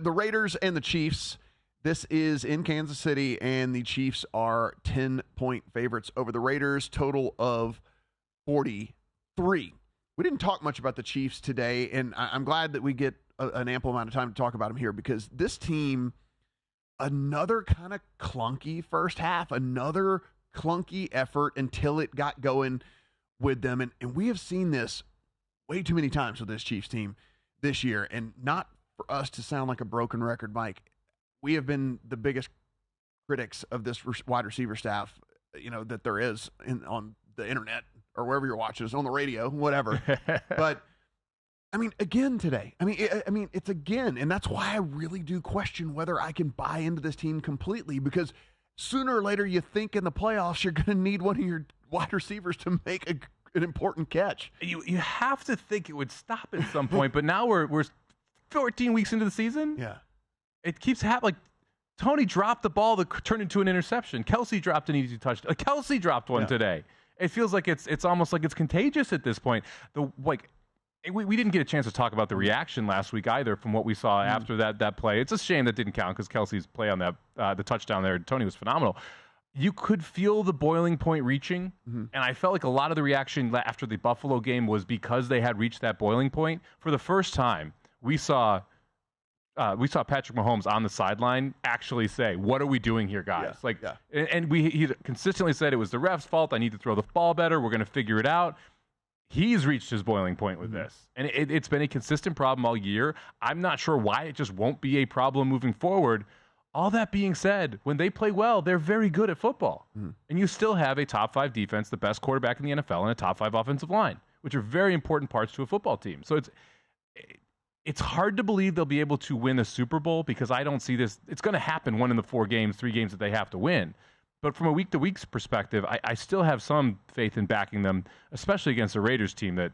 the Raiders and the Chiefs. This is in Kansas City, and the Chiefs are 10-point favorites over the Raiders, total of 43. We didn't talk much about the Chiefs today, and I'm glad that we get an ample amount of time to talk about them here, because this team, another kind of clunky first half, another clunky effort until it got going with them. And we have seen this way too many times with this Chiefs team this year. And not for us to sound like a broken record, Mike, we have been the biggest critics of this wide receiver staff, that there is on the internet or wherever you're watching us, on the radio, whatever. But again today. It's again, and that's why I really do question whether I can buy into this team completely, because sooner or later you think in the playoffs you're going to need one of your wide receivers to make an important catch. You have to think it would stop at some point, but now we're 14 weeks into the season. Yeah. It keeps happening. Like, Tony dropped the ball that turned into an interception. Kelsey dropped an easy touchdown. Kelsey dropped one today. It feels like it's almost like it's contagious at this point. We didn't get a chance to talk about the reaction last week either from what we saw after that play. It's a shame that didn't count because Kelsey's play on that the touchdown there, Tony, was phenomenal. You could feel the boiling point reaching, and I felt like a lot of the reaction after the Buffalo game was because they had reached that boiling point. For the first time, we saw Patrick Mahomes on the sideline actually say, "What are we doing here, guys?" And he consistently said it was the ref's fault. I need to throw the ball better. We're going to figure it out. He's reached his boiling point with this, and it's been a consistent problem all year. I'm not sure why it just won't be a problem moving forward. All that being said, when they play well, they're very good at football, and you still have a top 5 defense, the best quarterback in the NFL, and a top 5 offensive line, which are very important parts to a football team. So it's hard to believe they'll be able to win a Super Bowl, because I don't see this. It's going to happen 1 in the 3 games that they have to win. But from a week-to-week perspective, I still have some faith in backing them, especially against a Raiders team that,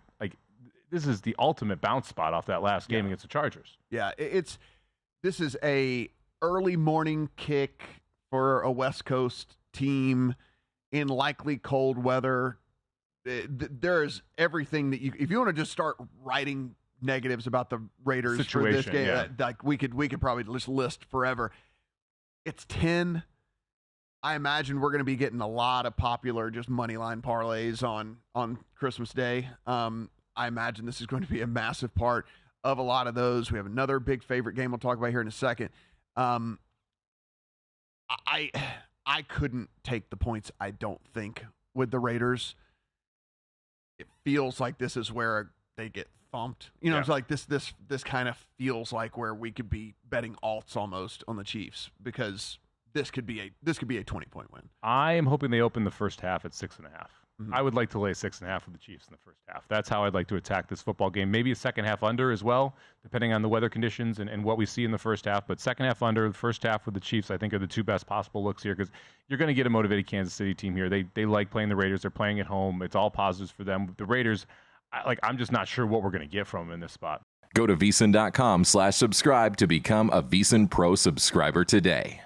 this is the ultimate bounce spot off that last game against the Chargers. Yeah, this is a early morning kick for a West Coast team in likely cold weather. There's everything that if you want to just start writing negatives about the Raiders situation for this game, we could probably just list forever. It's 10. I imagine we're going to be getting a lot of popular just money line parlays on Christmas Day. I imagine this is going to be a massive part of a lot of those. We have another big favorite game we'll talk about here in a second. I couldn't take the points, I don't think, with the Raiders. It feels like this is where they get thumped. It's like this kind of feels like where we could be betting alts almost on the Chiefs, because this could be a 20-point win. I am hoping they open the first half at 6.5. I would like to lay 6.5 with the Chiefs in the first half. That's how I'd like to attack this football game. Maybe a second half under as well, depending on the weather conditions and what we see in the first half. But second half under, the first half with the Chiefs, I think, are the 2 best possible looks here, because you're going to get a motivated Kansas City team here. They like playing the Raiders. They're playing at home. It's all positives for them. The Raiders, I'm just not sure what we're going to get from them in this spot. Go to VSiN.com/subscribe to become a VSiN Pro subscriber today.